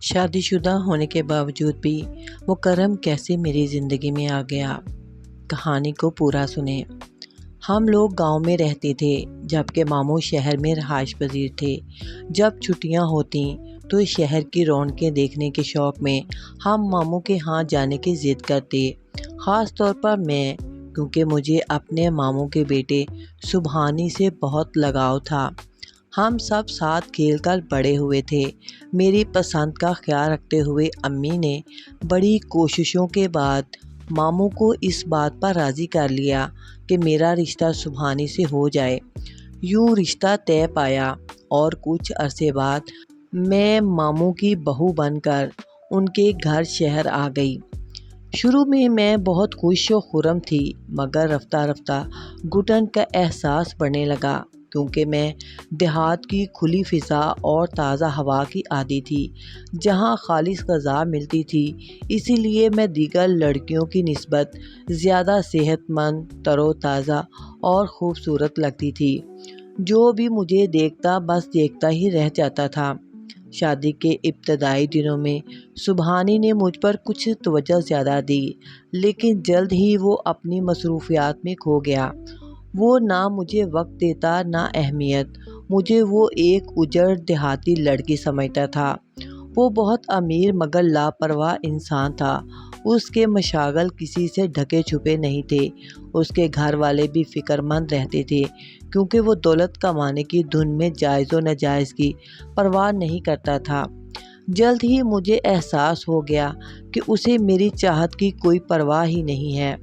شادی شدہ ہونے کے باوجود بھی وہ کرم کیسے میری زندگی میں آ گیا؟ کہانی کو پورا سنیں۔ ہم لوگ گاؤں میں رہتے تھے جبکہ ماموں شہر میں رہائش پذیر تھے۔ جب چھٹیاں ہوتیں تو شہر کی رونقیں دیکھنے کے شوق میں ہم ماموں کے ہاں جانے کی ضد کرتے، خاص طور پر میں، کیونکہ مجھے اپنے ماموں کے بیٹے سبحانی سے بہت لگاؤ تھا۔ ہم سب ساتھ کھیل کر بڑے ہوئے تھے۔ میری پسند کا خیال رکھتے ہوئے امی نے بڑی کوششوں کے بعد ماموں کو اس بات پر راضی کر لیا کہ میرا رشتہ سبحانی سے ہو جائے۔ یوں رشتہ طے پایا اور کچھ عرصے بعد میں ماموں کی بہو بن کر ان کے گھر شہر آ گئی۔ شروع میں بہت خوش و خرم تھی، مگر رفتہ رفتہ گھٹن کا احساس بڑھنے لگا، کیونکہ میں دیہات کی کھلی فضا اور تازہ ہوا کی عادی تھی، جہاں خالص غذا ملتی تھی۔ اسی لیے میں دیگر لڑکیوں کی نسبت زیادہ صحت مند، تر و تازہ اور خوبصورت لگتی تھی۔ جو بھی مجھے دیکھتا بس دیکھتا ہی رہ جاتا تھا۔ شادی کے ابتدائی دنوں میں سبحانی نے مجھ پر کچھ توجہ زیادہ دی، لیکن جلد ہی وہ اپنی مصروفیات میں کھو گیا۔ وہ نہ مجھے وقت دیتا نہ اہمیت۔ مجھے وہ ایک اجڑ دیہاتی لڑکی سمجھتا تھا۔ وہ بہت امیر مگر لاپرواہ انسان تھا۔ اس کے مشاغل کسی سے ڈھکے چھپے نہیں تھے۔ اس کے گھر والے بھی فکر مند رہتے تھے، کیونکہ وہ دولت کمانے کی دھن میں جائز و ناجائز کی پرواہ نہیں کرتا تھا۔ جلد ہی مجھے احساس ہو گیا کہ اسے میری چاہت کی کوئی پرواہ ہی نہیں ہے۔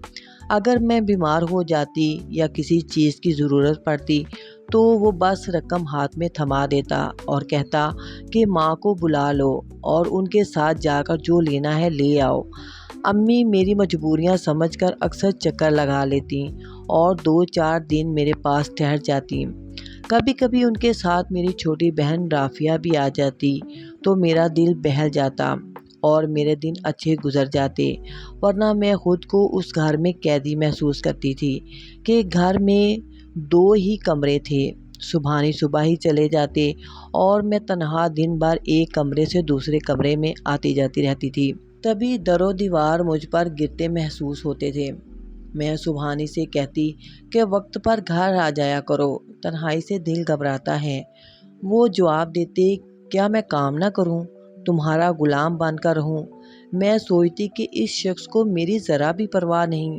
اگر میں بیمار ہو جاتی یا کسی چیز کی ضرورت پڑتی تو وہ بس رقم ہاتھ میں تھما دیتا اور کہتا کہ ماں کو بلا لو اور ان کے ساتھ جا کر جو لینا ہے لے آؤ۔ امی میری مجبوریاں سمجھ کر اکثر چکر لگا لیتی اور 2-4 دن میرے پاس ٹھہر جاتی۔ کبھی کبھی ان کے ساتھ میری چھوٹی بہن رافعہ بھی آ جاتی تو میرا دل بہل جاتا اور میرے دن اچھے گزر جاتے، ورنہ میں خود کو اس گھر میں قیدی محسوس کرتی تھی کہ گھر میں 2 ہی کمرے تھے۔ سبحانی صبح ہی چلے جاتے اور میں تنہا دن بھر ایک کمرے سے دوسرے کمرے میں آتی جاتی رہتی تھی۔ تبھی در و دیوار مجھ پر گرتے محسوس ہوتے تھے۔ میں سبحانی سے کہتی کہ وقت پر گھر آ جایا کرو، تنہائی سے دل گھبراتا ہے۔ وہ جواب دیتے، کیا میں کام نہ کروں، تمہارا غلام بن کر رہوں؟ میں سوچتی کہ اس شخص کو میری ذرا بھی پرواہ نہیں،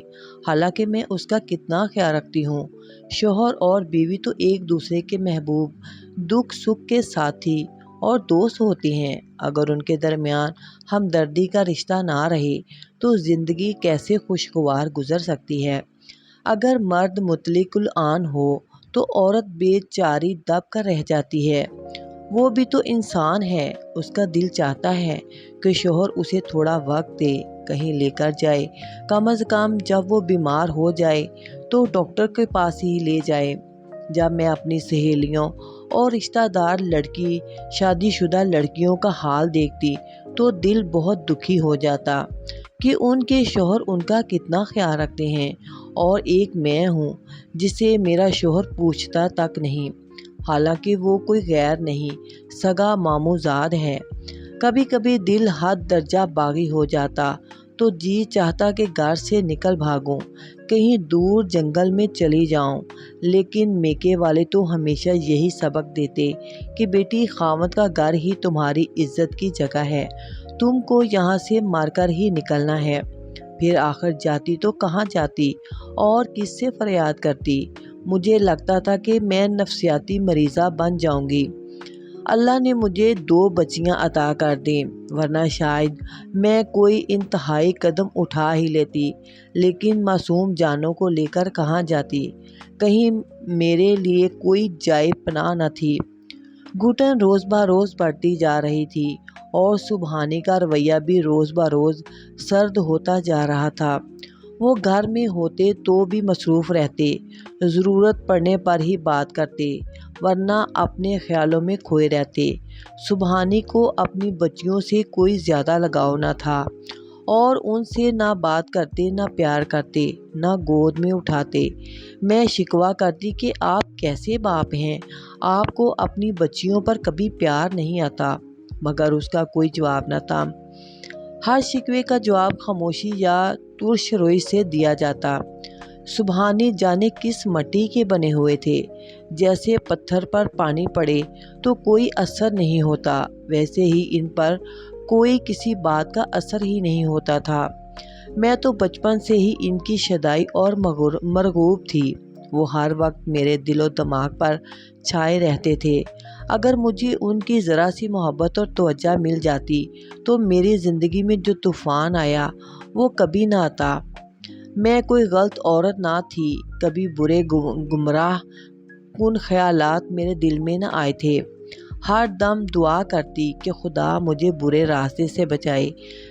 حالانکہ میں اس کا کتنا خیال رکھتی ہوں۔ شوہر اور بیوی تو ایک دوسرے کے محبوب، دکھ سکھ کے ساتھی اور دوست ہوتے ہیں۔ اگر ان کے درمیان ہمدردی کا رشتہ نہ رہے تو زندگی کیسے خوشگوار گزر سکتی ہے؟ اگر مرد مطلق العنان ہو تو عورت بے چاری دب کر رہ جاتی ہے۔ وہ بھی تو انسان ہے، اس کا دل چاہتا ہے کہ شوہر اسے تھوڑا وقت دے، کہیں لے کر جائے، کم از کم جب وہ بیمار ہو جائے تو ڈاکٹر کے پاس ہی لے جائے۔ جب میں اپنی سہیلیوں اور رشتہ دار لڑکی شادی شدہ لڑکیوں کا حال دیکھتی تو دل بہت دکھی ہو جاتا کہ ان کے شوہر ان کا کتنا خیال رکھتے ہیں، اور ایک میں ہوں جسے میرا شوہر پوچھتا تک نہیں، حالانکہ وہ کوئی غیر نہیں، سگا ماموں زاد ہے۔ کبھی کبھی دل حد درجہ باغی ہو جاتا تو جی چاہتا کہ گھر سے نکل بھاگوں، کہیں دور جنگل میں چلی جاؤں، لیکن میکے والے تو ہمیشہ یہی سبق دیتے کہ بیٹی، خاوند کا گھر ہی تمہاری عزت کی جگہ ہے، تم کو یہاں سے مار کر ہی نکلنا ہے۔ پھر آخر جاتی تو کہاں جاتی اور کس سے فریاد کرتی؟ مجھے لگتا تھا کہ میں نفسیاتی مریضہ بن جاؤں گی۔ اللہ نے مجھے 2 بچیاں عطا کر دیں، ورنہ شاید میں کوئی انتہائی قدم اٹھا ہی لیتی، لیکن معصوم جانوں کو لے کر کہاں جاتی؟ کہیں میرے لیے کوئی جائے پناہ نہ تھی۔ گھٹن روز بروز بڑھتی جا رہی تھی اور سبحانی کا رویہ بھی روز بروز سرد ہوتا جا رہا تھا۔ وہ گھر میں ہوتے تو بھی مصروف رہتے، ضرورت پڑنے پر ہی بات کرتے، ورنہ اپنے خیالوں میں کھوئے رہتے۔ سبحانی کو اپنی بچیوں سے کوئی زیادہ لگاؤ نہ تھا اور ان سے نہ بات کرتے، نہ پیار کرتے، نہ گود میں اٹھاتے۔ میں شکوہ کرتی کہ آپ کیسے باپ ہیں، آپ کو اپنی بچیوں پر کبھی پیار نہیں آتا۔ مگر اس کا کوئی جواب نہ تھا۔ ہر شکوے کا جواب خاموشی یا ترش روئی سے دیا جاتا۔ سبحانی جانے کس مٹی کے بنے ہوئے تھے، جیسے پتھر پر پانی پڑے تو کوئی اثر نہیں ہوتا، ویسے ہی ان پر کوئی کسی بات کا اثر ہی نہیں ہوتا تھا۔ میں تو بچپن سے ہی ان کی شیدائی اور مرغوب تھی۔ وہ ہر وقت میرے دل و دماغ پر چھائے رہتے تھے۔ اگر مجھے ان کی ذرا سی محبت اور توجہ مل جاتی تو میری زندگی میں جو طوفان آیا وہ کبھی نہ آتا۔ میں کوئی غلط عورت نہ تھی، کبھی برے گمراہ کن خیالات میرے دل میں نہ آئے تھے۔ ہر دم دعا کرتی کہ خدا مجھے برے راستے سے بچائے،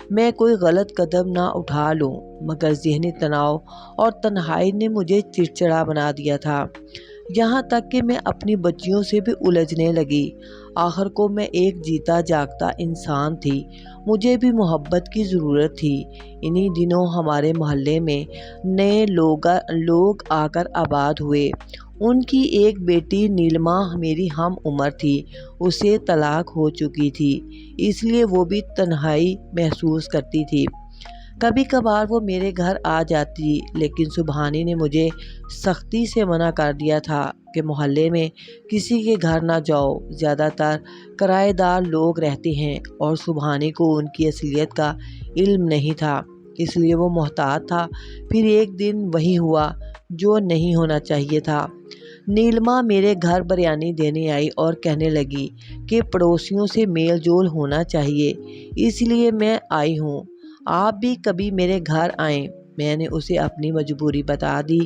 میں کوئی غلط قدم نہ اٹھا لوں، مگر ذہنی تناؤ اور تنہائی نے مجھے چڑچڑا بنا دیا تھا، یہاں تک کہ میں اپنی بچیوں سے بھی الجھنے لگی۔ آخر کو میں ایک جیتا جاگتا انسان تھی، مجھے بھی محبت کی ضرورت تھی۔ انہی دنوں ہمارے محلے میں نئے لوگ آ کر آباد ہوئے۔ ان کی ایک بیٹی نیلما میری ہم عمر تھی، اسے طلاق ہو چکی تھی، اس لیے وہ بھی تنہائی محسوس کرتی تھی۔ کبھی کبھار وہ میرے گھر آ جاتی، لیکن سبحانی نے مجھے سختی سے منع کر دیا تھا کہ محلے میں کسی کے گھر نہ جاؤ، زیادہ تر کرایہ دار لوگ رہتے ہیں اور سبحانی کو ان کی اصلیت کا علم نہیں تھا، اس لیے وہ محتاط تھا۔ پھر ایک دن وہی ہوا جو نہیں ہونا چاہیے تھا۔ نیلما میرے گھر بریانی دینے آئی اور کہنے لگی کہ پڑوسیوں سے میل جول ہونا چاہیے، اس لیے میں آئی ہوں، آپ بھی کبھی میرے گھر آئیں۔ میں نے اسے اپنی مجبوری بتا دی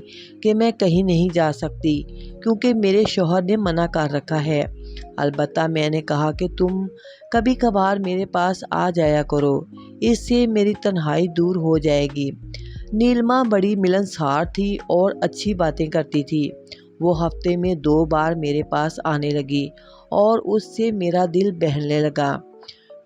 کہ میں کہیں نہیں جا سکتی کیونکہ میرے شوہر نے منع کر رکھا ہے۔ البتہ میں نے کہا کہ تم کبھی کبھار میرے پاس آ جایا کرو، اس سے میری تنہائی دور ہو جائے گی۔ نیلما بڑی ملنسار تھی اور اچھی باتیں کرتی تھی۔ وہ ہفتے میں 2 بار میرے پاس آنے لگی اور اس سے میرا دل بہلنے لگا،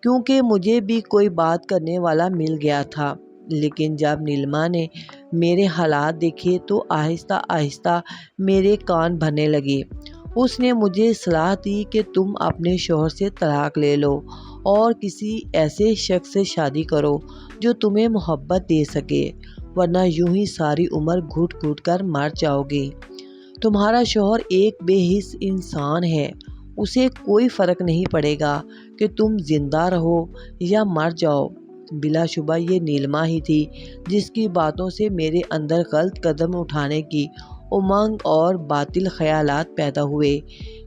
کیونکہ مجھے بھی کوئی بات کرنے والا مل گیا تھا۔ لیکن جب نیلما نے میرے حالات دیکھے تو آہستہ آہستہ میرے کان بھرنے لگے۔ اس نے مجھے صلاح دی کہ تم اپنے شوہر سے طلاق لے لو اور کسی ایسے شخص سے شادی کرو جو تمہیں محبت دے سکے، ورنہ یوں ہی ساری عمر گھٹ گھٹ کر مر جاؤ گے۔ تمہارا شوہر ایک بے حس انسان ہے، اسے کوئی فرق نہیں پڑے گا کہ تم زندہ رہو یا مر جاؤ۔ بلا شبہ یہ نیلما ہی تھی جس کی باتوں سے میرے اندر غلط قدم اٹھانے کی امنگ اور باطل خیالات پیدا ہوئے۔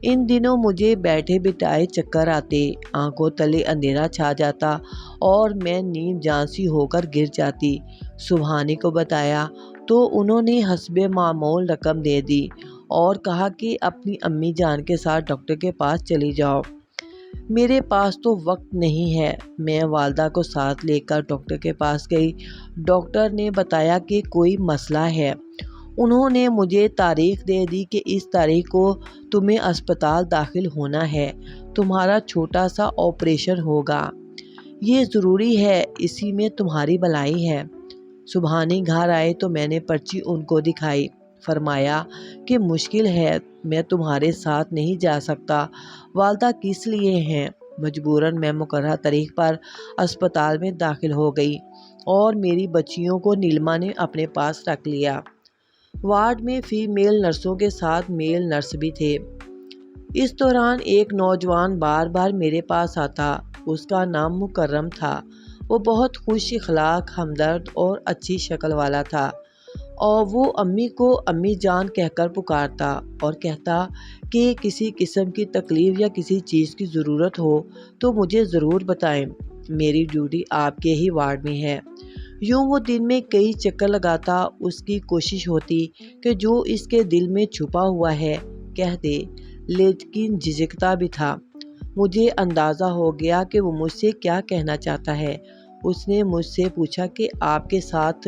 ان دنوں مجھے بیٹھے بٹھائے چکر آتے، آنکھوں تلے اندھیرا چھا جاتا اور میں نیم جان سی ہو کر گر جاتی۔ سبحانی کو بتایا تو انہوں نے حسب معمول رقم دے دی اور کہا کہ اپنی امی جان کے ساتھ ڈاکٹر کے پاس چلی جاؤ۔ میرے پاس تو وقت نہیں ہے۔ میں والدہ کو ساتھ لے کر ڈاکٹر کے پاس گئی۔ ڈاکٹر نے بتایا کہ کوئی مسئلہ ہے۔ انہوں نے مجھے تاریخ دے دی کہ اس تاریخ کو تمہیں اسپتال داخل ہونا ہے، تمہارا چھوٹا سا آپریشن ہوگا، یہ ضروری ہے، اسی میں تمہاری بھلائی ہے۔ سبحانی گھر آئے تو میں نے پرچی ان کو دکھائی، فرمایا کہ مشکل ہے، میں تمہارے ساتھ نہیں جا سکتا۔ والدہ کس لیے ہیں؟ مجبوراً میں مقررہ تاریخ پر اسپتال میں داخل ہو گئی اور میری بچیوں کو نیلما نے اپنے پاس رکھ لیا۔ وارڈ میں فیمیل نرسوں کے ساتھ میل نرس بھی تھے۔ اس دوران ایک نوجوان بار بار میرے پاس آتا، اس کا نام مکرم تھا۔ وہ بہت خوش اخلاق، ہمدرد اور اچھی شکل والا تھا، اور وہ امی کو امی جان کہہ کر پکارتا اور کہتا کہ کسی قسم کی تکلیف یا کسی چیز کی ضرورت ہو تو مجھے ضرور بتائیں، میری ڈیوٹی آپ کے ہی وارڈ میں ہے۔ یوں وہ دن میں کئی چکر لگاتا، اس کی کوشش ہوتی کہ جو اس کے دل میں چھپا ہوا ہے کہہ دے، لیکن جھجکتا بھی تھا۔ مجھے اندازہ ہو گیا کہ وہ مجھ سے کیا کہنا چاہتا ہے۔ اس نے مجھ سے پوچھا کہ آپ کے ساتھ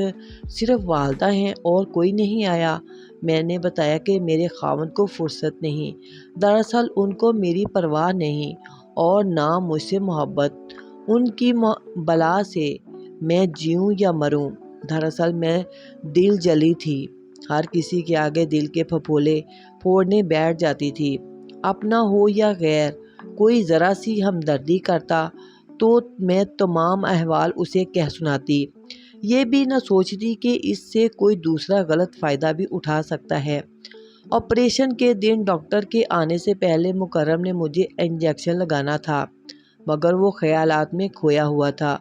صرف والدہ ہیں اور کوئی نہیں آیا؟ میں نے بتایا کہ میرے خاوند کو فرصت نہیں، دراصل ان کو میری پرواہ نہیں اور نہ مجھ سے محبت، ان کی بلا سے میں جیوں یا مروں۔ دراصل میں دل جلی تھی، ہر کسی کے آگے دل کے پھپھولے پھوڑنے بیٹھ جاتی تھی، اپنا ہو یا غیر، کوئی ذرا سی ہمدردی کرتا تو میں تمام احوال اسے کہہ سناتی، یہ بھی نہ سوچتی کہ اس سے کوئی دوسرا غلط فائدہ بھی اٹھا سکتا ہے۔ آپریشن کے دن ڈاکٹر کے آنے سے پہلے مکرم نے مجھے انجیکشن لگانا تھا، مگر وہ خیالات میں کھویا ہوا تھا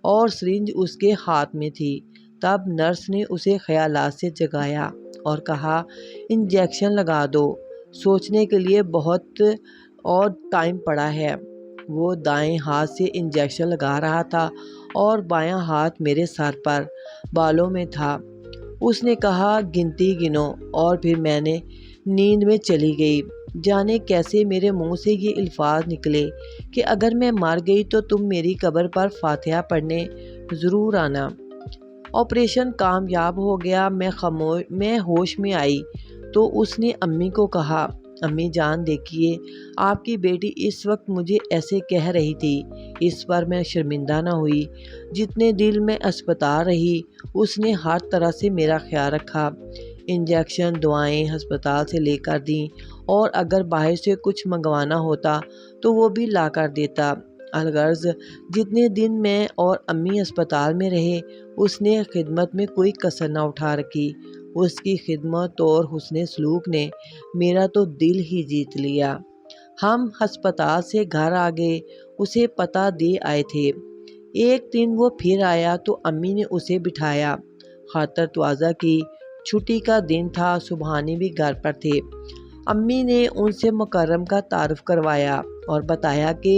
اور سرنج اس کے ہاتھ میں تھی۔ تب نرس نے اسے خیالات سے جگایا اور کہا، انجیکشن لگا دو، سوچنے کے لیے بہت اور ٹائم پڑا ہے۔ وہ دائیں ہاتھ سے انجیکشن لگا رہا تھا اور بایاں ہاتھ میرے سر پر بالوں میں تھا۔ اس نے کہا، گنتی گنو، اور پھر میں نے نیند میں چلی گئی۔ جانے کیسے میرے منہ سے یہ الفاظ نکلے کہ اگر میں مر گئی تو تم میری قبر پر فاتحہ پڑھنے ضرور آنا۔ آپریشن کامیاب ہو گیا۔ میں ہوش میں آئی تو اس نے امی کو کہا، امی جان دیکھیے، آپ کی بیٹی اس وقت مجھے ایسے کہہ رہی تھی۔ اس پر میں شرمندہ نہ ہوئی۔ جتنے دن میں اسپتال رہی اس نے ہر طرح سے میرا خیال رکھا، انجیکشن، دعائیں ہسپتال سے لے کر دیں، اور اگر باہر سے کچھ منگوانا ہوتا تو وہ بھی لا کر دیتا۔ الغرض جتنے دن میں اور امی اسپتال میں رہے اس نے خدمت میں کوئی کسر نہ اٹھا رکھی۔ اس کی خدمت اور حسن سلوک نے میرا تو دل ہی جیت لیا۔ ہم ہسپتال سے گھر آ گئے، اسے پتہ دے آئے تھے۔ ایک دن وہ پھر آیا تو امی نے اسے بٹھایا، خاطر تواضع کی۔ چھٹی کا دن تھا، سبحانی بھی گھر پر تھے۔ امی نے ان سے مکرم کا تعارف کروایا اور بتایا کہ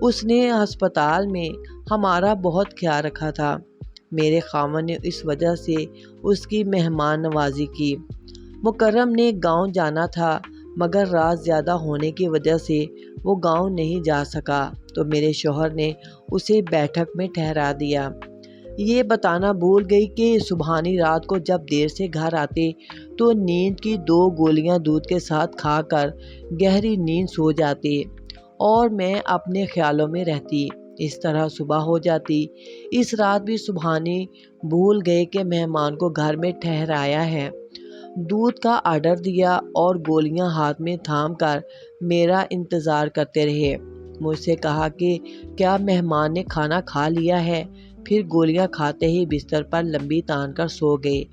اس نے ہسپتال میں ہمارا بہت خیال رکھا تھا۔ میرے خاوند نے اس وجہ سے اس کی مہمان نوازی کی۔ مکرم نے گاؤں جانا تھا مگر رات زیادہ ہونے کی وجہ سے وہ گاؤں نہیں جا سکا تو میرے شوہر نے اسے بیٹھک میں ٹھہرا دیا۔ یہ بتانا بھول گئی کہ سبحانی رات کو جب دیر سے گھر آتے تو نیند کی 2 گولیاں دودھ کے ساتھ کھا کر گہری نیند سو جاتے اور میں اپنے خیالوں میں رہتی۔ اس طرح صبح ہو جاتی۔ اس رات بھی سبحانی بھول گئے کہ مہمان کو گھر میں ٹھہرایا ہے۔ دودھ کا آرڈر دیا اور گولیاں ہاتھ میں تھام کر میرا انتظار کرتے رہے۔ مجھ سے کہا کہ کیا مہمان نے کھانا کھا لیا ہے؟ پھر گولیاں کھاتے ہی بستر پر لمبی تان کر سو گئے۔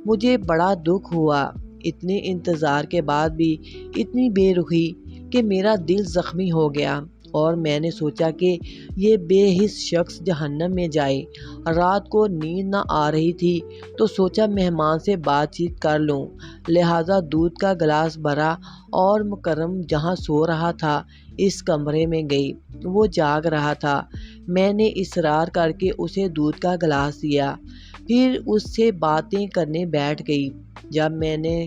مجھے بڑا دکھ ہوا، اتنے انتظار کے بعد بھی اتنی بے رخی کہ میرا دل زخمی ہو گیا اور میں نے سوچا کہ یہ بے حس شخص جہنم میں جائے۔ رات کو نیند نہ آ رہی تھی تو سوچا مہمان سے بات چیت کر لوں، لہٰذا دودھ کا گلاس بھرا اور مکرم جہاں سو رہا تھا اس کمرے میں گئی۔ وہ جاگ رہا تھا۔ میں نے اصرار کر کے اسے دودھ کا گلاس دیا، پھر اس سے باتیں کرنے بیٹھ گئی۔ جب میں نے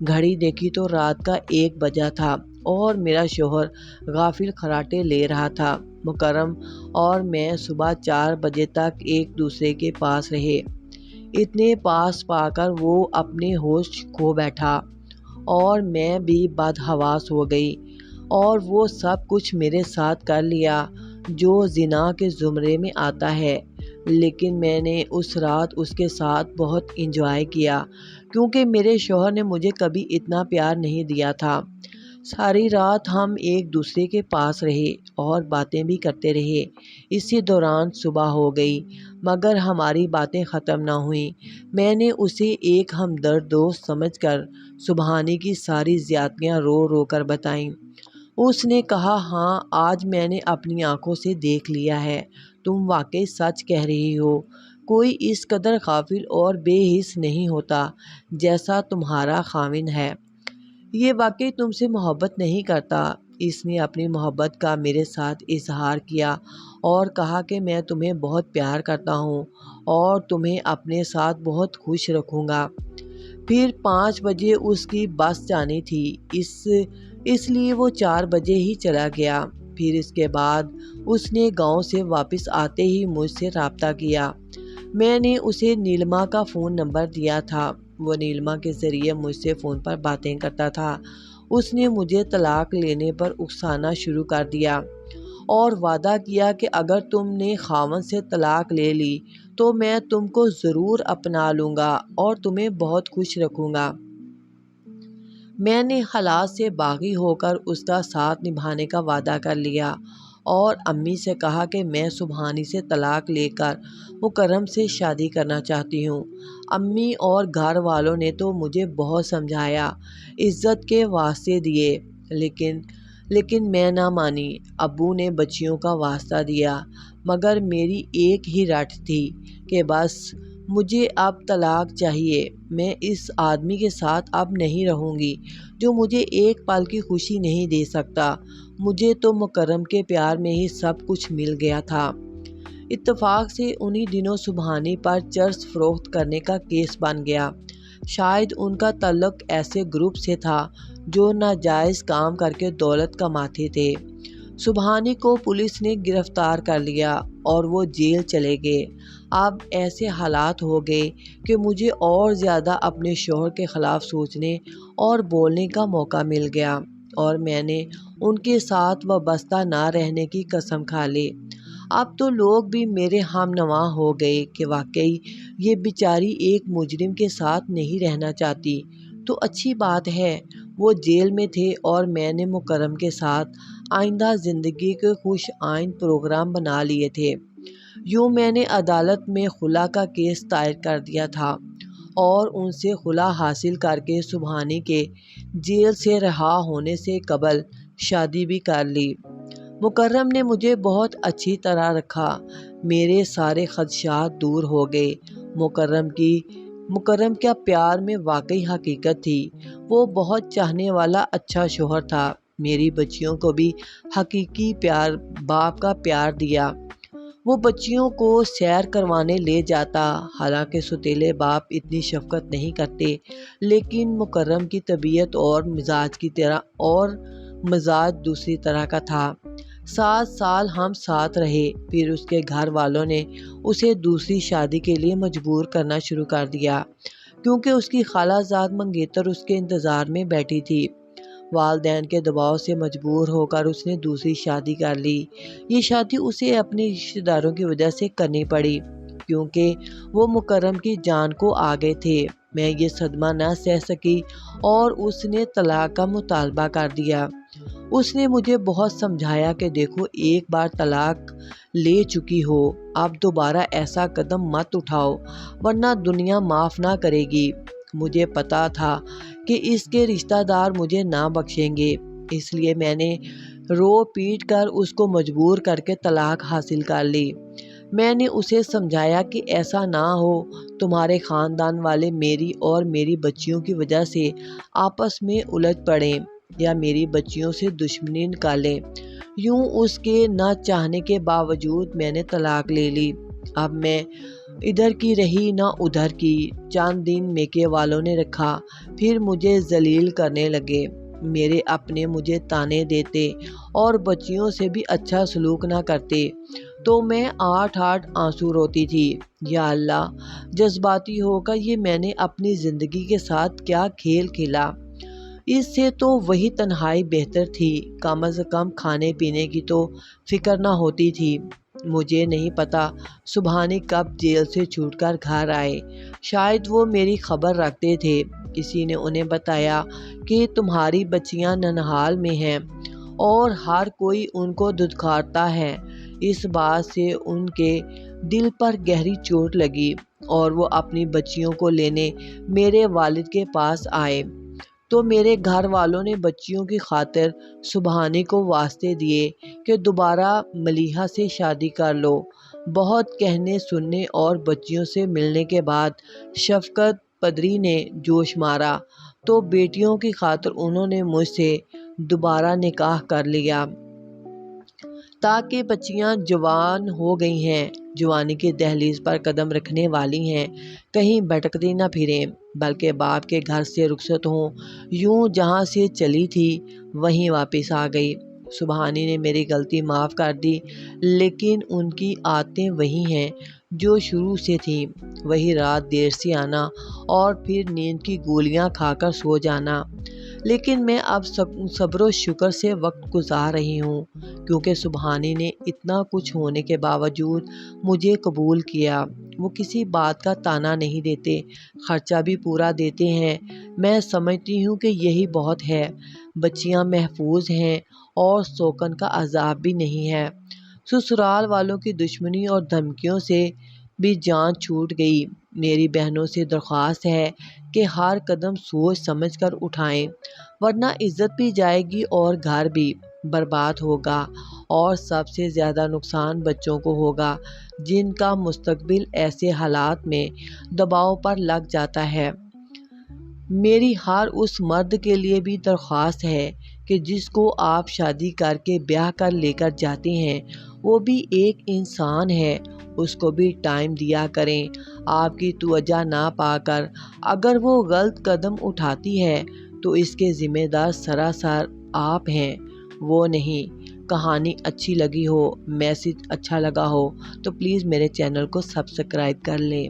گھڑی دیکھی تو رات کا 1 بجا تھا اور میرا شوہر غافل خراٹے لے رہا تھا۔ مکرم اور میں صبح 4 بجے تک ایک دوسرے کے پاس رہے۔ اتنے پاس پا کر وہ اپنے ہوش کھو بیٹھا اور میں بھی بدحواس ہو گئی اور وہ سب کچھ میرے ساتھ کر لیا جو زنا کے زمرے میں آتا ہے۔ لیکن میں نے اس رات اس کے ساتھ بہت انجوائے کیا کیونکہ میرے شوہر نے مجھے کبھی اتنا پیار نہیں دیا تھا۔ ساری رات ہم ایک دوسرے کے پاس رہے اور باتیں بھی کرتے رہے۔ اسی دوران صبح ہو گئی مگر ہماری باتیں ختم نہ ہوئیں۔ میں نے اسے ایک ہمدرد دوست سمجھ کر سبحانی کی ساری زیادتیاں رو رو کر بتائیں۔ اس نے کہا، ہاں آج میں نے اپنی آنکھوں سے دیکھ لیا ہے، تم واقعی سچ کہہ رہی ہو۔ کوئی اس قدر غافل اور بے حس نہیں ہوتا جیسا تمہارا خاوند ہے۔ یہ واقعی تم سے محبت نہیں کرتا۔ اس نے اپنی محبت کا میرے ساتھ اظہار کیا اور کہا کہ میں تمہیں بہت پیار کرتا ہوں اور تمہیں اپنے ساتھ بہت خوش رکھوں گا۔ پھر 5 بجے اس کی بس جانی تھی، اس لیے وہ 4 بجے ہی چلا گیا۔ پھر اس کے بعد اس نے گاؤں سے واپس آتے ہی مجھ سے رابطہ کیا۔ میں نے اسے نیلما کا فون نمبر دیا تھا، وہ نیلما کے ذریعے مجھ سے فون پر باتیں کرتا تھا۔ اس نے مجھے طلاق لینے پر اکسانا شروع کر دیا اور وعدہ کیا کہ اگر تم نے خاوند سے طلاق لے لی تو میں تم کو ضرور اپنا لوں گا اور تمہیں بہت خوش رکھوں گا۔ میں نے حالات سے باغی ہو کر اس کا ساتھ نبھانے کا وعدہ کر لیا اور امی سے کہا کہ میں سبحانی سے طلاق لے کر مکرم سے شادی کرنا چاہتی ہوں۔ امی اور گھر والوں نے تو مجھے بہت سمجھایا، عزت کے واسطے دیے، لیکن میں نہ مانی۔ ابو نے بچیوں کا واسطہ دیا، مگر میری ایک ہی رٹ تھی کہ بس مجھے اب طلاق چاہیے۔ میں اس آدمی کے ساتھ اب نہیں رہوں گی جو مجھے ایک پل کی خوشی نہیں دے سکتا۔ مجھے تو مکرم کے پیار میں ہی سب کچھ مل گیا تھا۔ اتفاق سے انہی دنوں سبحانی پر چرس فروخت کرنے کا کیس بن گیا۔ شاید ان کا تعلق ایسے گروپ سے تھا جو ناجائز کام کر کے دولت کماتے تھے۔ سبحانی کو پولیس نے گرفتار کر لیا اور وہ جیل چلے گئے۔ اب ایسے حالات ہو گئے کہ مجھے اور زیادہ اپنے شوہر کے خلاف سوچنے اور بولنے کا موقع مل گیا، اور میں نے ان کے ساتھ وابستہ نہ رہنے کی قسم کھا لی۔ اب تو لوگ بھی میرے ہم نوا ہو گئے کہ واقعی یہ بیچاری ایک مجرم کے ساتھ نہیں رہنا چاہتی تو اچھی بات ہے۔ وہ جیل میں تھے اور میں نے مکرم کے ساتھ آئندہ زندگی کے خوش آئند پروگرام بنا لیے تھے۔ یوں میں نے عدالت میں خلا کا کیس دائر کر دیا تھا اور ان سے خلا حاصل کر کے سبحانی کے جیل سے رہا ہونے سے قبل شادی بھی کر لی۔ مکرم نے مجھے بہت اچھی طرح رکھا، میرے سارے خدشات دور ہو گئے۔ مکرم کا پیار میں واقعی حقیقت تھی۔ وہ بہت چاہنے والا اچھا شوہر تھا۔ میری بچیوں کو بھی حقیقی باپ کا پیار دیا۔ وہ بچیوں کو سیر کروانے لے جاتا، حالانکہ سوتیلے باپ اتنی شفقت نہیں کرتے، لیکن مکرم کی طبیعت اور مزاج دوسری طرح کا تھا۔ 7 سال ہم ساتھ رہے، پھر اس کے گھر والوں نے اسے دوسری شادی کے لیے مجبور کرنا شروع کر دیا، کیونکہ اس کی خالہ زاد منگیتر اس کے انتظار میں بیٹھی تھی۔ والدین کے دباؤ سے مجبور ہو کر اس نے دوسری شادی کر لی۔ یہ شادی اسے اپنے رشتہ داروں کی وجہ سے کرنی پڑی، کیونکہ وہ مکرم کی جان کو آ گئے تھے۔ میں یہ صدمہ نہ سہ سکی اور اس نے طلاق کا مطالبہ کر دیا۔ اس نے مجھے بہت سمجھایا کہ دیکھو، ایک بار طلاق لے چکی ہو، اب دوبارہ ایسا قدم مت اٹھاؤ ورنہ دنیا معاف نہ کرے گی۔ مجھے پتا تھا کہ اس کے رشتہ دار مجھے نہ بخشیں گے، اس لیے میں نے رو پیٹ کر اس کو مجبور کر کے طلاق حاصل کر لی۔ میں نے اسے سمجھایا کہ ایسا نہ ہو تمہارے خاندان والے میری اور میری بچیوں کی وجہ سے آپس میں الجھ پڑیں یا میری بچیوں سے دشمنی نکالیں۔ یوں اس کے نہ چاہنے کے باوجود میں نے طلاق لے لی۔ اب میں ادھر کی رہی نہ ادھر کی۔ چند دن میکے والوں نے رکھا، پھر مجھے ذلیل کرنے لگے۔ میرے اپنے مجھے تانے دیتے اور بچیوں سے بھی اچھا سلوک نہ کرتے تو میں 8 آنسو روتی تھی۔ یا اللہ، جذباتی ہو کر یہ میں نے اپنی زندگی کے ساتھ کیا کھیل کھیلا۔ اس سے تو وہی تنہائی بہتر تھی، کم از کم کھانے پینے کی تو فکر نہ ہوتی تھی۔ مجھے نہیں پتا سبحانی کب جیل سے چھوٹ کر گھر آئے، شاید وہ میری خبر رکھتے تھے۔ کسی نے انہیں بتایا کہ تمہاری بچیاں ننہال میں ہیں اور ہر کوئی ان کو دھتکارتا ہے۔ اس بات سے ان کے دل پر گہری چوٹ لگی اور وہ اپنی بچیوں کو لینے میرے والد کے پاس آئے تو میرے گھر والوں نے بچیوں کی خاطر سبحانی کو واسطے دیے کہ دوبارہ ملیحہ سے شادی کر لو۔ بہت کہنے سننے اور بچیوں سے ملنے کے بعد شفقت پدری نے جوش مارا تو بیٹیوں کی خاطر انہوں نے مجھ سے دوبارہ نکاح کر لیا، تاکہ بچیاں جوان ہو گئی ہیں، جوانی کی دہلیز پر قدم رکھنے والی ہیں، کہیں بھٹکتی نہ پھریں بلکہ باپ کے گھر سے رخصت ہوں۔ یوں جہاں سے چلی تھی وہیں واپس آ گئی۔ سبحانی نے میری غلطی معاف کر دی، لیکن ان کی عادتیں وہی ہیں جو شروع سے تھیں، وہی رات دیر سے آنا اور پھر نیند کی گولیاں کھا کر سو جانا۔ لیکن میں اب صبر و شکر سے وقت گزار رہی ہوں، کیونکہ سبحانی نے اتنا کچھ ہونے کے باوجود مجھے قبول کیا۔ وہ کسی بات کا تانا نہیں دیتے، خرچہ بھی پورا دیتے ہیں۔ میں سمجھتی ہوں کہ یہی بہت ہے۔ بچیاں محفوظ ہیں اور سوکن کا عذاب بھی نہیں ہے۔ سسرال والوں کی دشمنی اور دھمکیوں سے بھی جان چھوٹ گئی۔ میری بہنوں سے درخواست ہے کہ ہر قدم سوچ سمجھ کر اٹھائیں، ورنہ عزت بھی جائے گی اور گھر بھی برباد ہوگا، اور سب سے زیادہ نقصان بچوں کو ہوگا، جن کا مستقبل ایسے حالات میں دباؤ پر لگ جاتا ہے۔ میری ہر اس مرد کے لیے بھی درخواست ہے کہ جس کو آپ شادی کر کے بیاہ کر لے کر جاتے ہیں، وہ بھی ایک انسان ہے، اس کو بھی ٹائم دیا کریں۔ آپ کی توجہ نہ پا کر اگر وہ غلط قدم اٹھاتی ہے تو اس کے ذمہ دار سراسر آپ ہیں، وہ نہیں۔ کہانی اچھی لگی ہو، میسج اچھا لگا ہو تو پلیز میرے چینل کو سبسکرائب کر لیں۔